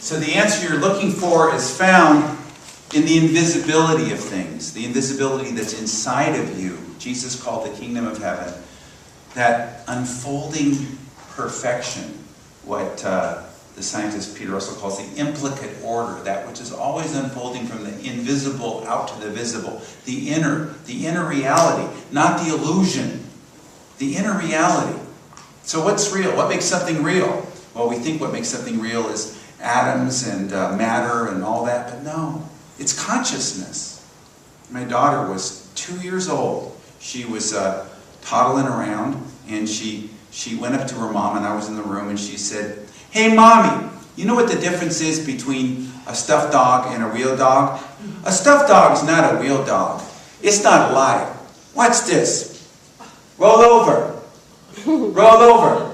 So the answer you're looking for is found in the invisibility of things, the invisibility that's inside of you. Jesus called the kingdom of heaven that unfolding perfection, what the scientist Peter Russell calls the implicate order, that which is always unfolding from the invisible out to the visible, the inner reality, not the illusion, the inner reality. So what's real? What makes something real? Well, we think what makes something real is atoms and matter and all that, but no, it's consciousness. My daughter was 2 years old. She was toddling around, and she went up to her mom, and I was in the room, and she said, "Hey, Mommy, you know what the difference is between a stuffed dog and a real dog? A stuffed dog is not a real dog. It's not alive. Watch this. Roll over. Roll over."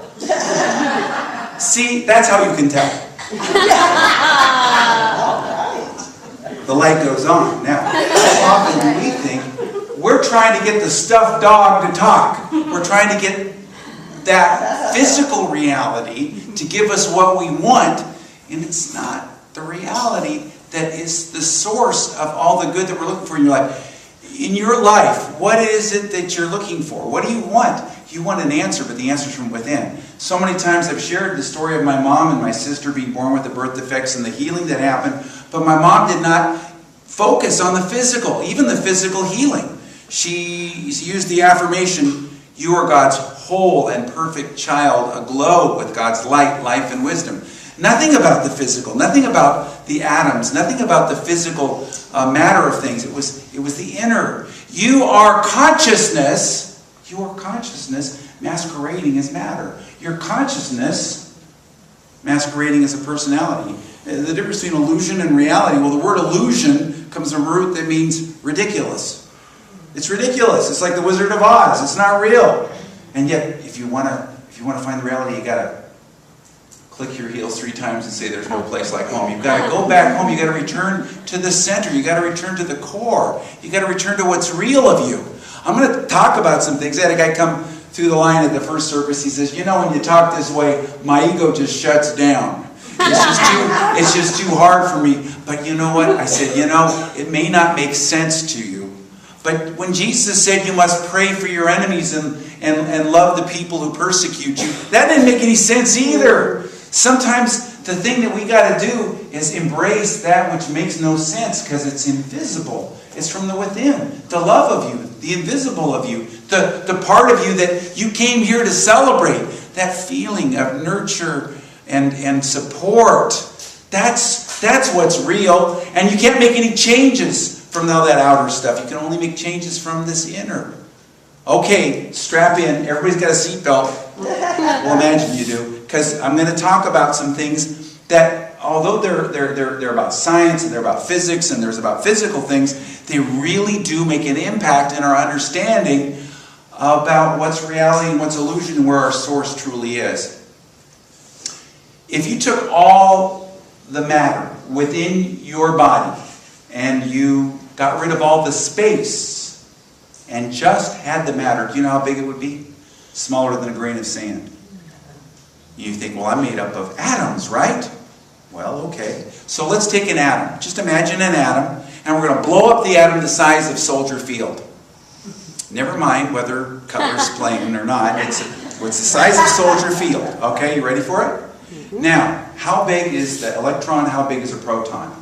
See, that's how you can tell. The light goes on. Now, often when we think, we're trying to get the stuffed dog to talk. We're trying to get that physical reality to give us what we want, and it's not the reality that is the source of all the good that we're looking for in your life. In your life, what is it that you're looking for? What do you want? You want an answer, but the answer's from within. So many times I've shared the story of my mom and my sister being born with the birth defects and the healing that happened, but my mom did not focus on the physical, even the physical healing. She used the affirmation, "You are God's whole and perfect child, aglow with God's light, life, and wisdom." Nothing about the physical, nothing about the atoms, nothing about the physical matter of things. It was the inner. You are consciousness masquerading as matter. Your consciousness masquerading as a personality. The difference between illusion and reality, well, the word illusion comes from a root that means ridiculous. It's ridiculous. It's like the Wizard of Oz. It's not real. And yet, if you want to find the reality, you got to click your heels 3 times and say there's no place like home. You've got to go back home. You've got to return to the center. You've got to return to the core. You've got to return to what's real of you. I'm going to talk about some things. I had a guy come through the line at the first service. He says, "You know, when you talk this way, my ego just shuts down. It's just too hard for me." But you know what? I said, "You know, it may not make sense to you. But when Jesus said you must pray for your enemies and love the people who persecute you, that didn't make any sense either." Sometimes the thing that we got to do is embrace that which makes no sense because it's invisible. It's from the within. The love of you, the invisible of you, the part of you that you came here to celebrate. That feeling of nurture and support. That's what's real. And you can't make any changes from all that outer stuff. You can only make changes from this inner. Okay, strap in. Everybody's got a seatbelt. Well, imagine you do. Because I'm going to talk about some things that, although they're about science and they're about physics and there's about physical things, they really do make an impact in our understanding about what's reality and what's illusion and where our source truly is. If you took all the matter within your body and you got rid of all the space and just had the matter, do you know how big it would be? Smaller than a grain of sand. You think, well, I'm made up of atoms, right? Well, okay. So let's take an atom. Just imagine an atom, and we're going to blow up the atom the size of Soldier Field. Never mind whether Cutler's playing or not. It's the size of Soldier Field. Okay, you ready for it? Now, how big is the electron? How big is a proton?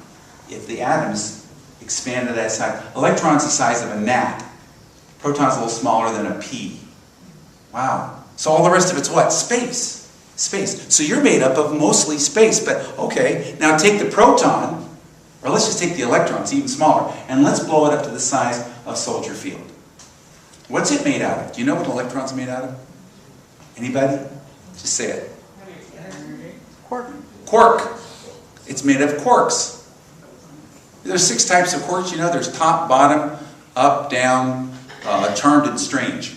If the atoms expand to that size. Electron's the size of a gnat. Proton's a little smaller than a pea. Wow. So all the rest of it's what? Space. Space. So you're made up of mostly space. But okay, now take the proton, or let's just take the electron, it's even smaller, and let's blow it up to the size of Soldier Field. What's it made out of? Do you know what an electron's made out of? Anybody? Just say it. Quark. Quark. It's made of quarks. There's 6 types of quarks, you know. There's top, bottom, up, down, charmed, and strange.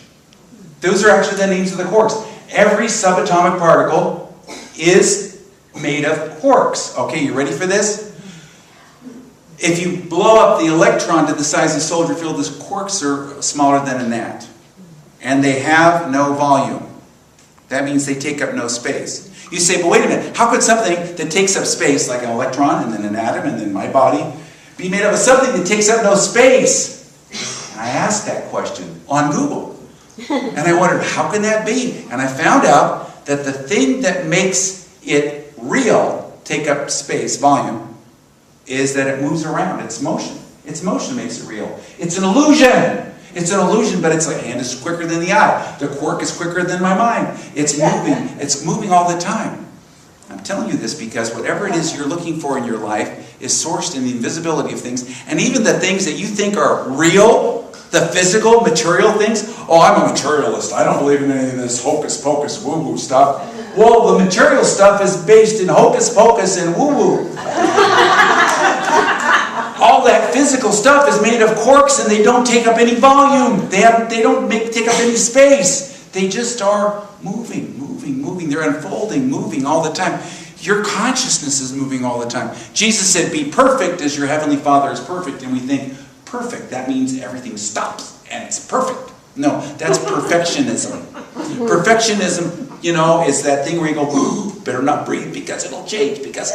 Those are actually the names of the quarks. Every subatomic particle is made of quarks. Okay, you ready for this? If you blow up the electron to the size of Soldier Field, these quarks are smaller than a gnat. And they have no volume. That means they take up no space. You say, but wait a minute, how could something that takes up space, like an electron and then an atom and then my body, be made up of something that takes up no space? And I asked that question on Google. And I wondered, how can that be? And I found out that the thing that makes it real, take up space, volume, is that it moves around. It's motion. Its motion makes it real. It's an illusion. It's an illusion, but it's like, hand is quicker than the eye. The quark is quicker than my mind. It's moving. It's moving all the time. I'm telling you this because whatever it is you're looking for in your life is sourced in the invisibility of things. And even the things that you think are real, the physical, material things. Oh, I'm a materialist. I don't believe in any of this hocus pocus woo-woo stuff. Well, the material stuff is based in hocus pocus and woo-woo. All that physical stuff is made of quarks and they don't take up any volume. They don't take up any space. They just are moving, moving, moving. They're unfolding, moving all the time. Your consciousness is moving all the time. Jesus said, be perfect as your heavenly Father is perfect. And we think, perfect, that means everything stops and it's perfect. No, that's perfectionism. Perfectionism, is that thing where you go, better not breathe because it'll change, because,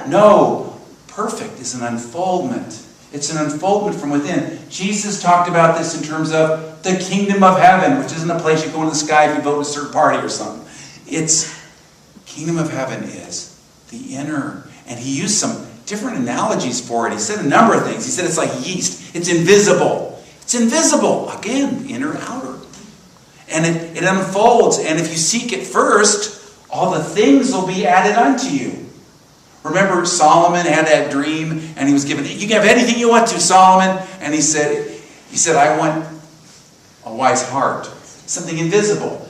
No, perfect is an unfoldment. It's an unfoldment from within. Jesus talked about this in terms of the kingdom of heaven, which isn't a place you go in the sky if you vote a certain party or something. It's, kingdom of heaven is the inner. And he used some different analogies for it. He said a number of things. He said it's like yeast. It's invisible. It's invisible. Again, inner, outer. And it unfolds. And if you seek it first, all the things will be added unto you. Remember, Solomon had that dream, and he was given, you can have anything you want to, Solomon. And he said, I want a wise heart. Something invisible.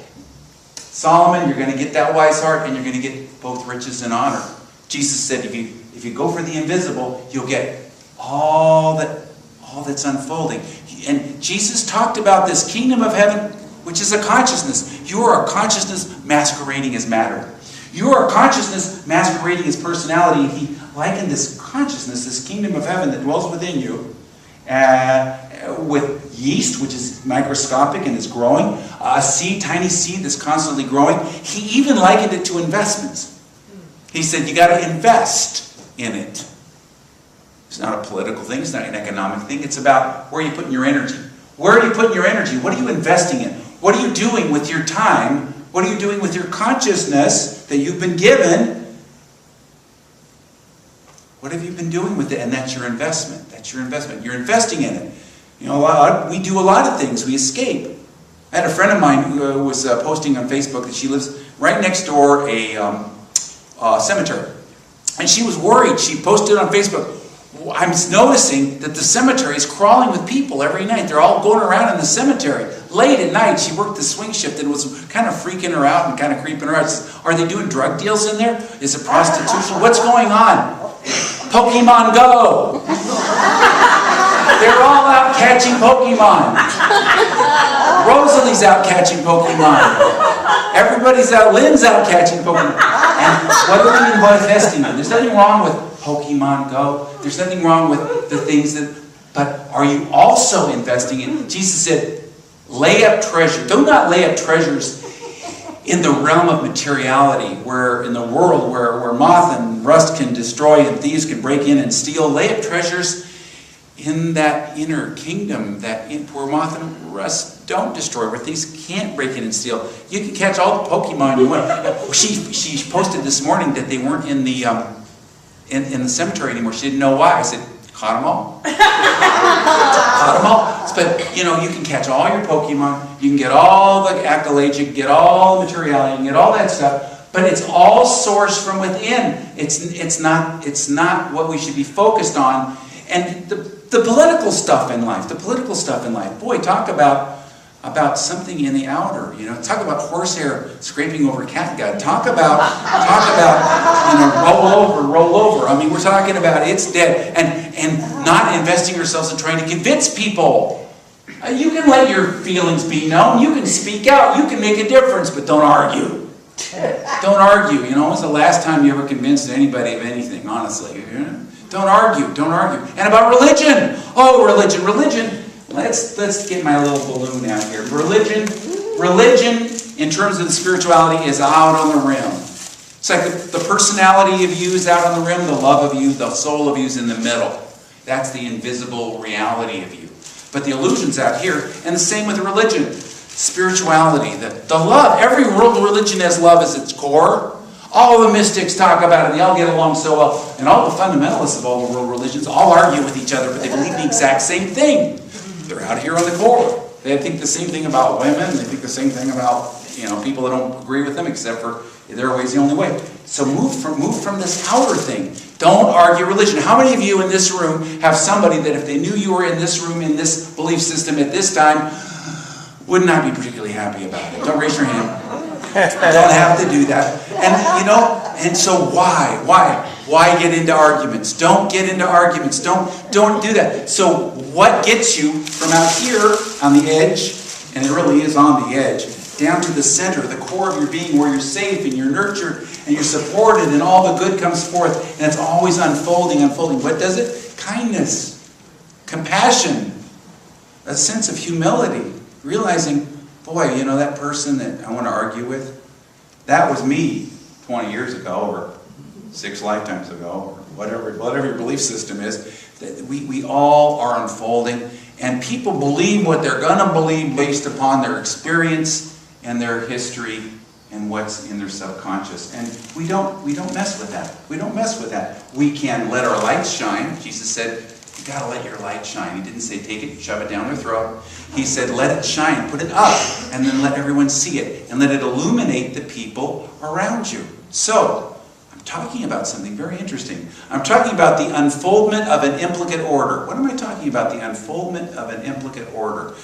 Solomon, you're going to get that wise heart, and you're going to get both riches and honor. Jesus said, if you go for the invisible, you'll get all that's unfolding. And Jesus talked about this kingdom of heaven, which is a consciousness. You are a consciousness masquerading as matter. You are a consciousness masquerading as personality. He likened this consciousness, this kingdom of heaven that dwells within you, with yeast, which is microscopic and is growing, a seed, tiny seed that's constantly growing. He even likened it to investments. He said, you got to invest in it. It's not a political thing. It's not an economic thing. It's about where are you putting your energy. Where are you putting your energy? What are you investing in? What are you doing with your time? What are you doing with your consciousness that you've been given? What have you been doing with it? And that's your investment. That's your investment. You're investing in it. We do a lot of things. We escape. I had a friend of mine who was posting on Facebook that she lives right next door a cemetery. And she was worried. She posted on Facebook, I'm noticing that the cemetery is crawling with people every night. They're all going around in the cemetery. Late at night, she worked the swing shift and was kind of freaking her out and kind of creeping her out. She said, are they doing drug deals in there? Is it prostitution? What's going on? Pokemon Go! They're all out catching Pokemon. Rosalie's out catching Pokemon. Everybody's out. Lynn's out catching Pokemon. And what are we investing in? There's nothing wrong with Pokemon Go. There's nothing wrong with the things that... But are you also investing in... Jesus said, lay up treasure. Do not lay up treasures in the realm of materiality, where in the world where moth and rust can destroy and thieves can break in and steal. Lay up treasures in that inner kingdom, where moth and rust don't destroy, where thieves can't break in and steal. You can catch all the Pokemon you want. She posted this morning that they weren't in the cemetery anymore. She didn't know why. I said, caught them all. Caught them all. But, you can catch all your Pokemon. You can get all the accolades. You can get all the materiality. You can get all that stuff. But it's all sourced from within. It's not what we should be focused on. And the political stuff in life. Boy, talk about something in the outer. Talk about horsehair scraping over catgut. Talk about roll over. I mean, we're talking about it's dead. And not investing ourselves in trying to convince people. You can let your feelings be known. You can speak out. You can make a difference, but don't argue. Don't argue. When was the last time you ever convinced anybody of anything, honestly? Don't argue. And about religion. Oh, religion. Let's get my little balloon out here. Religion in terms of the spirituality, is out on the rim. It's like the personality of you is out on the rim, the love of you, the soul of you is in the middle. That's the invisible reality of you. But the illusion's out here, and the same with religion. Spirituality, the love. Every world religion has love as its core. All the mystics talk about it. They all get along so well. And all the fundamentalists of all the world religions all argue with each other, but they believe the exact same thing. They're out here on the core. They think the same thing about women. They think the same thing about people that don't agree with them, except for their way is the only way. So move from this outer thing. Don't argue religion. How many of you in this room have somebody that if they knew you were in this room, in this belief system at this time, would not be particularly happy about it? Don't raise your hand. Don't have to do that. And so why get into arguments? Don't get into arguments. Don't do that. So what gets you from out here on the edge, and it really is on the edge, down to the center, the core of your being, where you're safe and you're nurtured and you're supported and all the good comes forth and it's always unfolding. What does it? Kindness, compassion, a sense of humility, realizing, boy, that person that I want to argue with, that was me 20 years ago or 6 lifetimes ago or whatever your belief system is. That we all are unfolding, and people believe what they're going to believe based upon their experience and their history and what's in their subconscious. And we don't mess with that. We don't mess with that. We can let our light shine. Jesus said, you got to let your light shine. He didn't say take it, shove it down their throat. He said let it shine, put it up, and then let everyone see it, and let it illuminate the people around you. So, I'm talking about something very interesting. I'm talking about the unfoldment of an implicate order. What am I talking about? The unfoldment of an implicate order.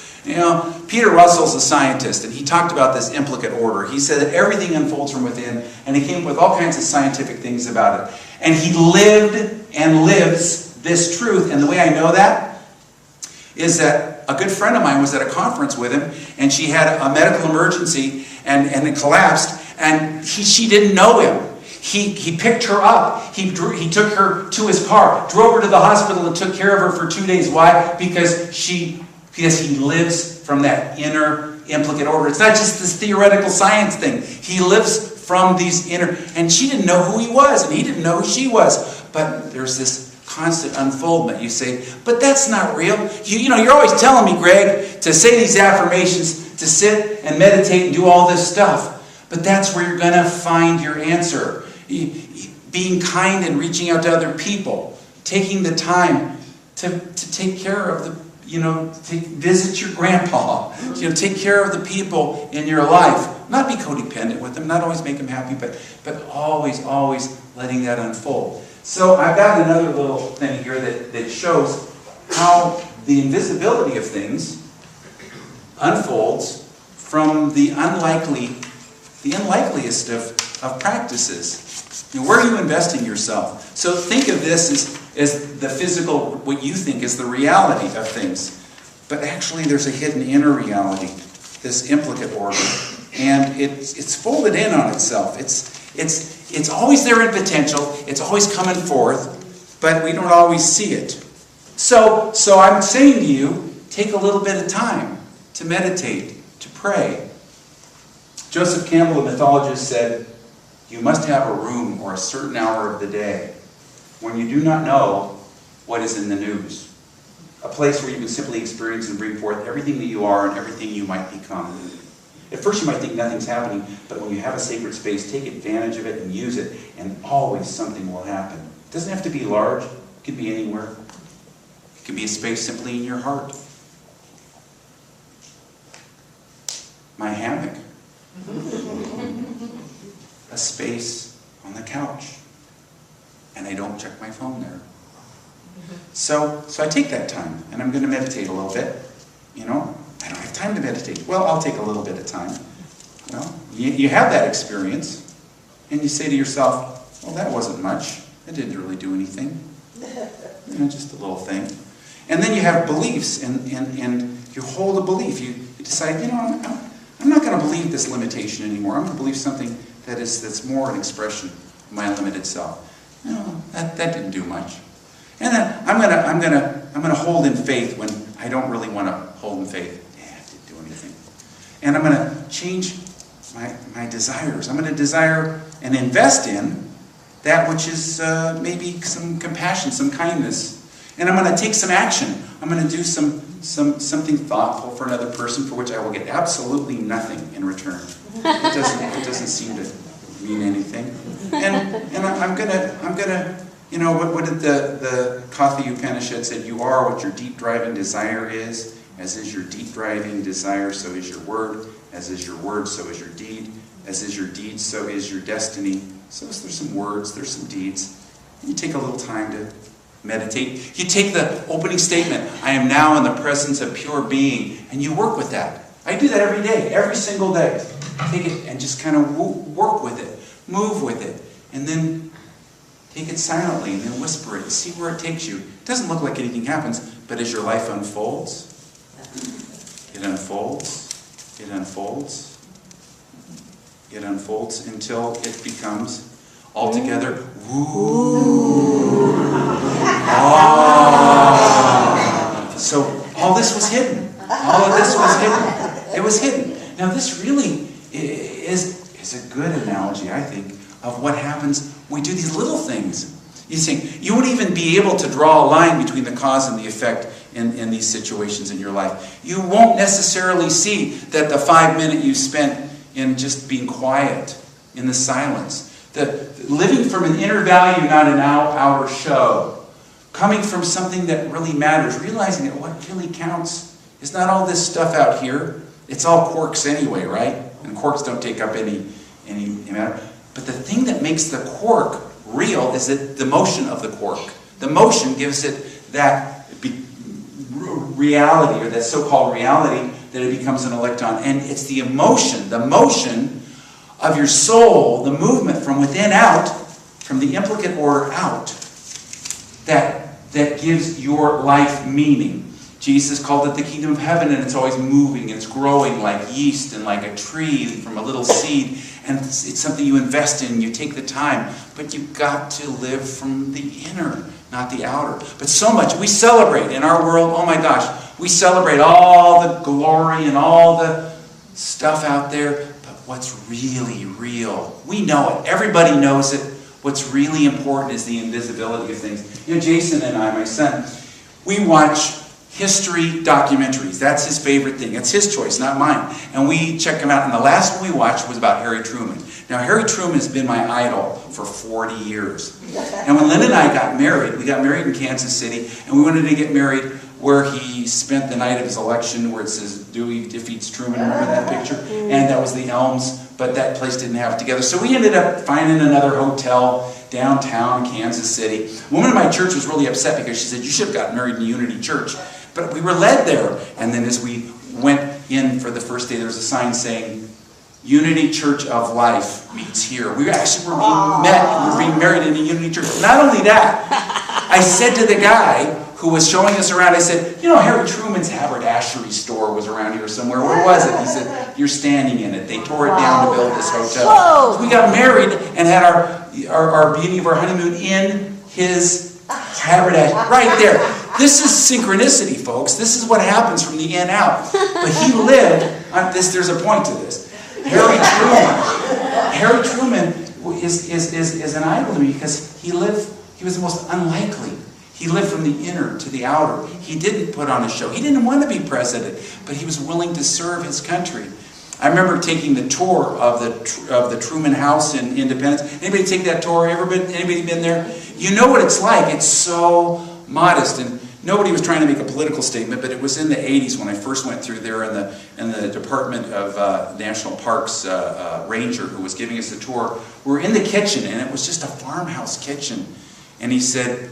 Peter Russell's a scientist, and he talked about this implicate order. He said that everything unfolds from within, and he came up with all kinds of scientific things about it. And he lived and lives this truth. And the way I know that is that a good friend of mine was at a conference with him, and she had a medical emergency, and it collapsed, and she didn't know him. He picked her up. He took her to his car, drove her to the hospital, and took care of her for 2 days. Why? Because he lives from that inner implicate order. It's not just this theoretical science thing. He lives from these inner, and she didn't know who he was, and he didn't know who she was. But there's this constant unfoldment. You say, but that's not real. You're always telling me, Greg, to say these affirmations, to sit and meditate and do all this stuff. But that's where you're going to find your answer. Being kind and reaching out to other people. Taking the time to take care of visit your grandpa. Take care of the people in your life. Not be codependent with them, not always make them happy, but always letting that unfold. So I've got another little thing here that shows how the invisibility of things unfolds from the unlikeliest of practices. Where are you investing yourself? So think of this as the physical, what you think is the reality of things. But actually there's a hidden inner reality, this implicate order. And it's folded in on itself. It's always there in potential. It's always coming forth, but we don't always see it. So I'm saying to you, take a little bit of time to meditate, to pray. Joseph Campbell, the mythologist, said, you must have a room or a certain hour of the day when you do not know what is in the news. A place where you can simply experience and bring forth everything that you are and everything you might become. At first you might think nothing's happening, but when you have a sacred space, take advantage of it and use it, and always something will happen. It doesn't have to be large. It could be anywhere. It could be a space simply in your heart. My hammock. A space on the couch. And I don't check my phone there. So I take that time, and I'm going to meditate a little bit. I don't have time to meditate. Well, I'll take a little bit of time. Well, you have that experience, and you say to yourself, well, that wasn't much. It didn't really do anything. Just a little thing. And then you have beliefs, and you hold a belief. You decide, I'm not going to believe this limitation anymore. I'm going to believe something that's more an expression of my limited self. No, that didn't do much. And then I'm gonna hold in faith when I don't really want to hold in faith. It didn't do anything. And I'm gonna change my desires. I'm going to desire and invest in that which is maybe some compassion, some kindness. And I'm going to take some action. I'm going to do something thoughtful for another person for which I will get absolutely nothing in return. It doesn't seem to mean anything. And I'm gonna what did the Katha Upanishad said? You are what your deep driving desire is. As is your deep driving desire, so is your word. As is your word, so is your deed. As is your deed, so is your destiny. So there's some words, there's some deeds. You take a little time to meditate. You take the opening statement, I am now in the presence of pure being, and you work with that. I do that every day, every single day. Take it and just kind of work with it, move with it, and then take it silently and then whisper it, see where it takes you. It doesn't look like anything happens, but as your life unfolds, it unfolds, it unfolds, it unfolds until it becomes altogether, woo. Oh. So all this was hidden. All of this was hidden. It was hidden. Now this really is a good analogy, I think, of what happens when we do these little things. You see, you won't even be able to draw a line between the cause and the effect in these situations in your life. You won't necessarily see that the 5 minutes you spent in just being quiet, in the silence, the living from an inner value, not an outer show, coming from something that really matters, realizing that what really counts is not all this stuff out here. It's all quarks anyway, right? And quarks don't take up any matter. But the thing that makes the quark real is that the motion of the quark. The motion gives it that reality, or that so-called reality, that it becomes an electron. And it's the motion of your soul, the movement from within out, from the implicate order out, that gives your life meaning. Jesus called it the kingdom of heaven, and it's always moving, and it's growing like yeast and like a tree from a little seed. And it's something you invest in, you take the time. But you've got to live from the inner, not the outer. But so much, we celebrate in our world, oh my gosh, we celebrate all the glory and all the stuff out there. But what's really real, we know it. Everybody knows it. What's really important is the invisibility of things. You know, Jason and I, my son, we watch history documentaries. That's his favorite thing. It's his choice, not mine. And we check them out. And the last one we watched was about Harry Truman. Now, Harry Truman has been my idol for 40 years. And when Lynn and I got married, we got married in Kansas City, and we wanted to get married where he spent the night of his election, where it says Dewey defeats Truman. Remember that picture? And that was the Elms, but that place didn't have it together. So we ended up finding another hotel downtown Kansas City. A woman in my church was really upset because she said, you should have gotten married in Unity Church. But we were led there. And then as we went in for the first day, there was a sign saying, Unity Church of Life meets here. We actually were being met. We were being married in a Unity Church. Not only that, I said to the guy who was showing us around, I said, you know, Harry Truman's haberdashery store was around here somewhere. Where was it? He said, you're standing in it. They tore it down to build this hotel. So we got married and had our beginning of our honeymoon in his haberdashery. Right there. This is synchronicity, folks. This is what happens from the in out. But he lived on this. There's a point to this. Harry Truman is an idol to me because he was the most unlikely. He lived from the inner to the outer. He didn't put on a show. He didn't want to be president, but he was willing to serve his country. I remember taking the tour of the Truman House in Independence. Anybody take that tour? Anybody been there? You know what it's like. It's so modest, and nobody was trying to make a political statement, but it was in the 80s when I first went through there, and the Department of National Parks ranger who was giving us the tour. We were in the kitchen, and it was just a farmhouse kitchen. And he said,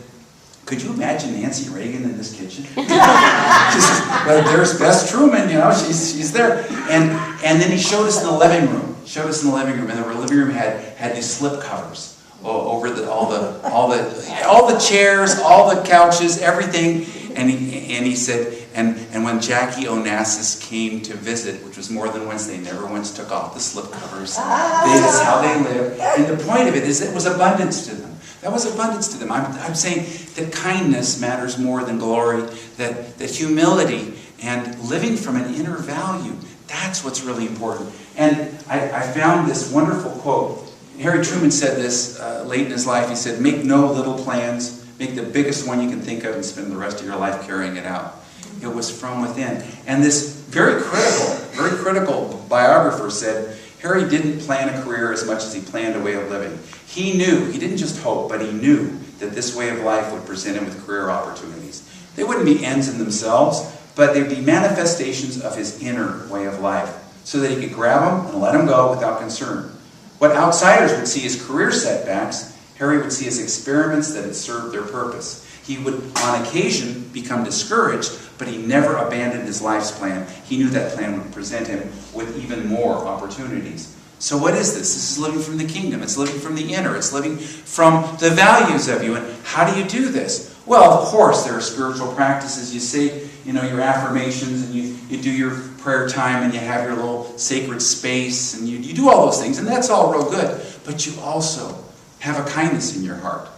could you imagine Nancy Reagan in this kitchen? She says, well, there's Bess Truman, you know, she's there. And then he showed us in the living room. And the living room had these slip covers over all the chairs, all the couches, everything. And he said, and when Jackie Onassis came to visit, which was more than once, they never once took off the slip covers. That's how they lived. And the point of it is it was abundance to them. That was abundance to them. I'm saying that kindness matters more than glory, that humility and living from an inner value, that's what's really important. And I found this wonderful quote. Harry Truman said this late in his life. He said, make no little plans. Make the biggest one you can think of and spend the rest of your life carrying it out. It was from within. And this very critical biographer said, Harry didn't plan a career as much as he planned a way of living. He knew, he didn't just hope, but he knew that this way of life would present him with career opportunities. They wouldn't be ends in themselves, but they'd be manifestations of his inner way of life, so that he could grab them and let them go without concern. What outsiders would see as career setbacks, Harry would see as experiments that had served their purpose. He would, on occasion, become discouraged, but he never abandoned his life's plan. He knew that plan would present him with even more opportunities. So what is this? This is living from the kingdom. It's living from the inner. It's living from the values of you. And how do you do this? Well, of course, there are spiritual practices. You say, your affirmations, and you do your prayer time, and you have your little sacred space, and you do all those things, and that's all real good. But you also have a kindness in your heart.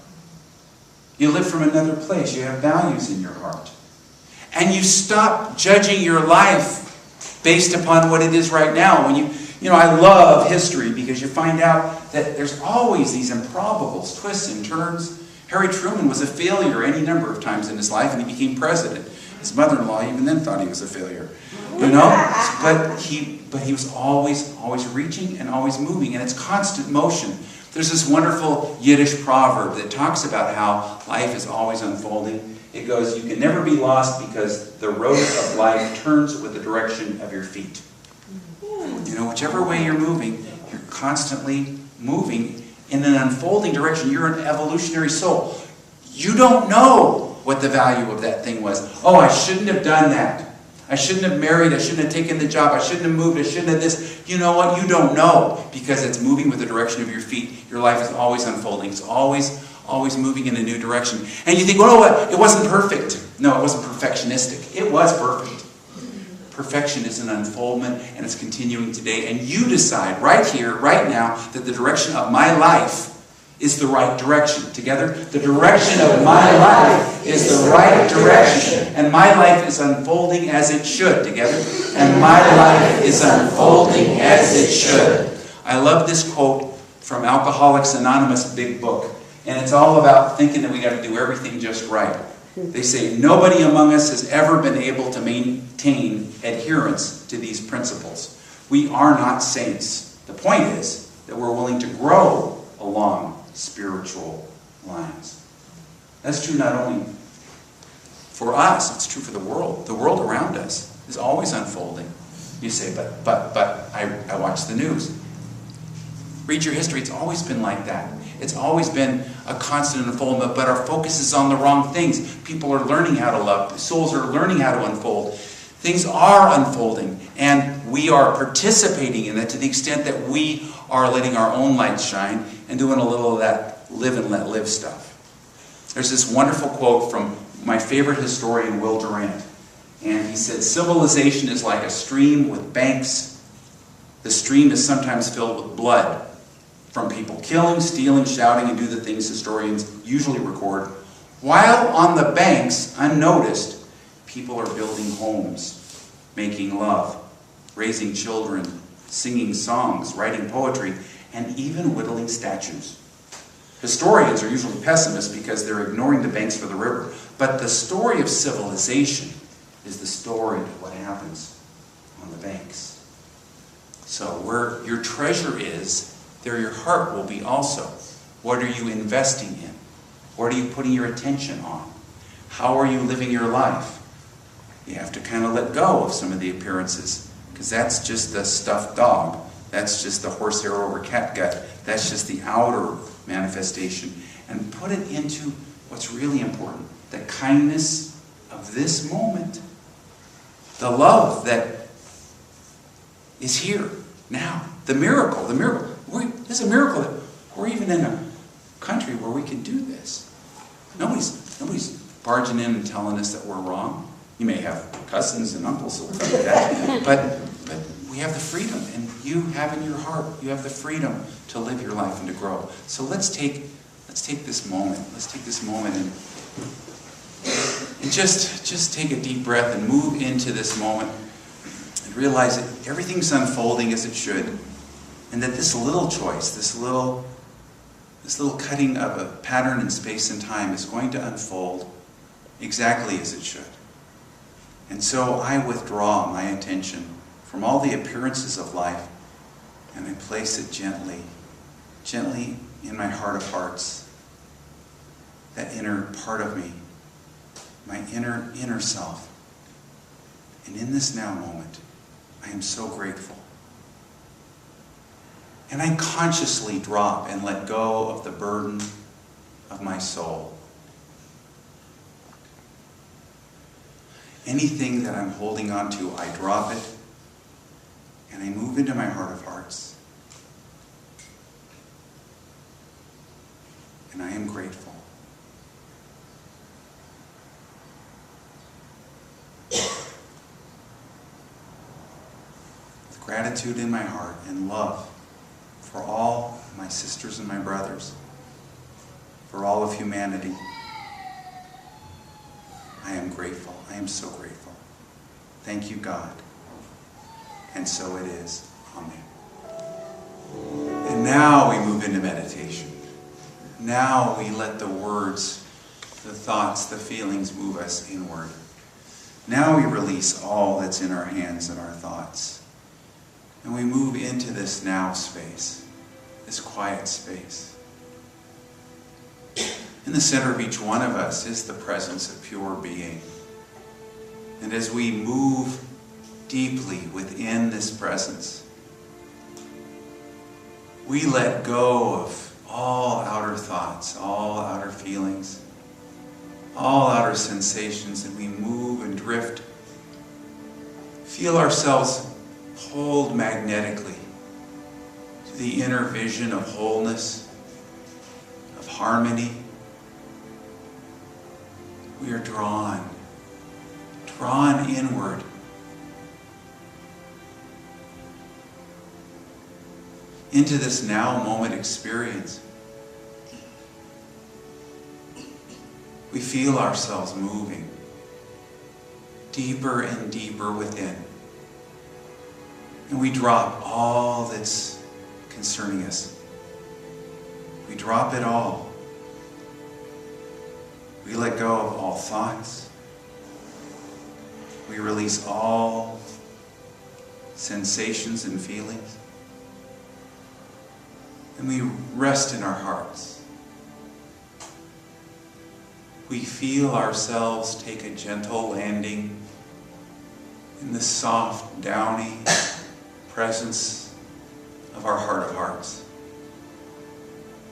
You live from another place. You have values in your heart. And you stop judging your life based upon what it is right now. When I love history because you find out that there's always these improbables, twists and turns. Harry Truman was a failure any number of times in his life, and he became president. His mother-in-law even then thought he was a failure. But he was always reaching and always moving, and it's constant motion. There's this wonderful Yiddish proverb that talks about how life is always unfolding. It goes, you can never be lost because the road of life turns with the direction of your feet. Whichever way you're moving, you're constantly moving in an unfolding direction. You're an evolutionary soul. You don't know what the value of that thing was. Oh, I shouldn't have done that. I shouldn't have married. I shouldn't have taken the job. I shouldn't have moved. I shouldn't have this. You know what? You don't know because it's moving with the direction of your feet. Your life is always unfolding. It's always moving in a new direction. And you think, it wasn't perfect. No, it wasn't perfectionistic. It was perfect. Perfection is an unfoldment, and it's continuing today. And you decide right here, right now, that the direction of my life is the right direction. Together, the direction of my life is the right direction. And my life is unfolding as it should. Together, and my life is unfolding as it should. I love this quote from Alcoholics Anonymous' big book. And it's all about thinking that we got to do everything just right. They say, nobody among us has ever been able to maintain adherence to these principles. We are not saints. The point is that we're willing to grow along spiritual lines. That's true not only for us, it's true for the world. The world around us is always unfolding. You say, but I watch the news. Read your history, it's always been like that. It's always been a constant unfoldment, but our focus is on the wrong things. People are learning how to love. Souls are learning how to unfold. Things are unfolding, and we are participating in it to the extent that we are letting our own light shine and doing a little of that live and let live stuff. There's this wonderful quote from my favorite historian, Will Durant. And he said, civilization is like a stream with banks. The stream is sometimes filled with blood from people killing, stealing, shouting, and do the things historians usually record. While on the banks, unnoticed, people are building homes, making love, raising children, singing songs, writing poetry, and even whittling statues. Historians are usually pessimists because they're ignoring the banks for the river. But the story of civilization is the story of what happens on the banks. So where your treasure is, there your heart will be also. What are you investing in? What are you putting your attention on? How are you living your life? You have to kind of let go of some of the appearances, because that's just the stuffed dog. That's just the horsehair over catgut. That's just the outer manifestation. And put it into what's really important. The kindness of this moment. The love that is here, now. The miracle. There's a miracle that we're even in a country where we can do this. Nobody's barging in and telling us that we're wrong. You may have cousins and uncles who will tell you that, but we have the freedom, and you have in your heart, you have the freedom to live your life and to grow. So let's take this moment. Let's take this moment and just take a deep breath and move into this moment. You realize that everything's unfolding as it should, and that this little choice, this little cutting of a pattern in space and time is going to unfold exactly as it should. And so I withdraw my attention from all the appearances of life, and I place it gently in my heart of hearts, that inner part of me, my inner self. And in this now moment, I am so grateful. And I consciously drop and let go of the burden of my soul. Anything that I'm holding on to, I drop it, and I move into my heart of hearts. And I am grateful. With gratitude in my heart and love for all my sisters and my brothers, for all of humanity, I am grateful. I am so grateful. Thank you, God. And so it is. Amen. And now we move into meditation. Now we let the words, the thoughts, the feelings move us inward. Now we release all that's in our hands and our thoughts. And we move into this now space, this quiet space. In the center of each one of us is the presence of pure being. And as we move deeply within this presence, we let go of all outer thoughts, all outer feelings, all outer sensations, and we move and drift. Feel ourselves pulled magnetically to the inner vision of wholeness, of harmony. We are drawn inward. Into this now moment experience. We feel ourselves moving deeper and deeper within. And we drop all that's concerning us. We drop it all. We let go of all thoughts. We release all sensations and feelings. And we rest in our hearts. We feel ourselves take a gentle landing in the soft, downy presence of our heart of hearts.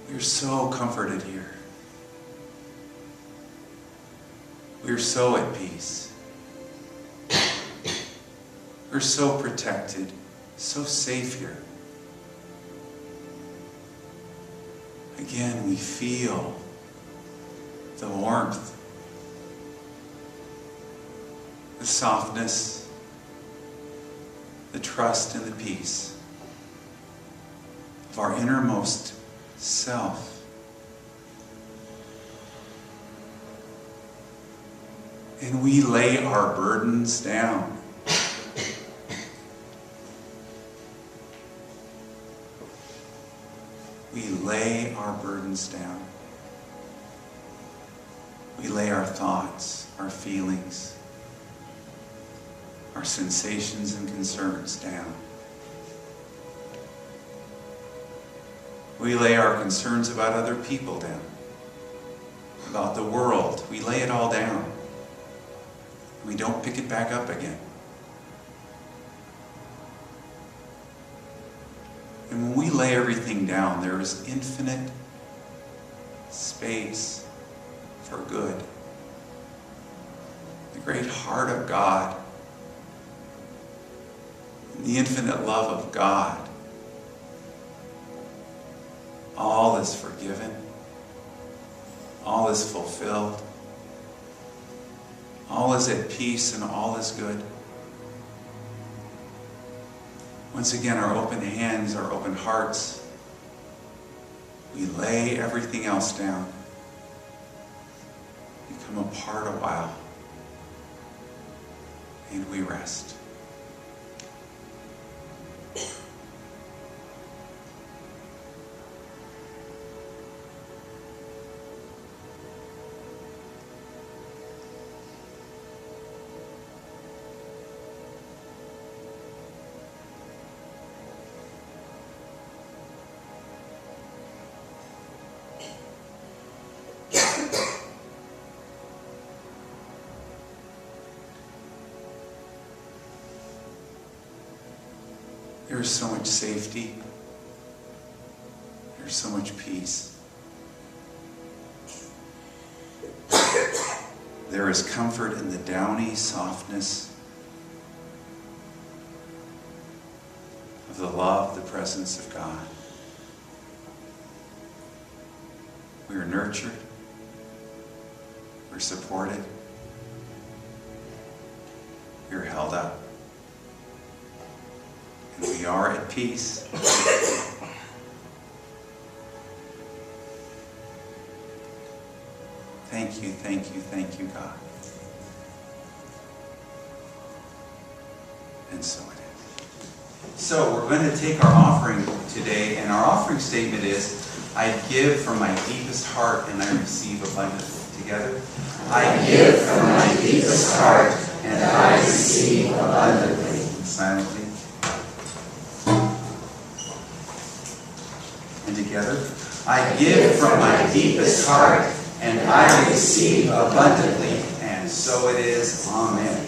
We are so comforted here. We are so at peace. We're so protected, so safe here. Again, we feel the warmth, the softness, the trust and the peace of our innermost self. And we lay our burdens down. We lay our burdens down. We lay our thoughts, our feelings, our sensations and concerns down. We lay our concerns about other people down, about the world. We lay it all down. We don't pick it back up again. And when we lay everything down, there is infinite space for good. The great heart of God, and the infinite love of God. All is forgiven. All is fulfilled. All is at peace and all is good. Once again, our open hands, our open hearts, we lay everything else down. Become apart a while. And we rest. There is so much safety. There's so much peace. There is comfort in the downy softness of the love, the presence of God. We are nurtured. We're supported. We are held up. And we are at peace. Thank you, thank you, thank you, God. And so it is. So we're going to take our offering today, and our offering statement is, I give from my deepest heart and I receive abundantly. Together. I give from my deepest heart and I receive abundantly. Silently. And together. I give from my deepest heart and I receive abundantly. And so it is. Amen.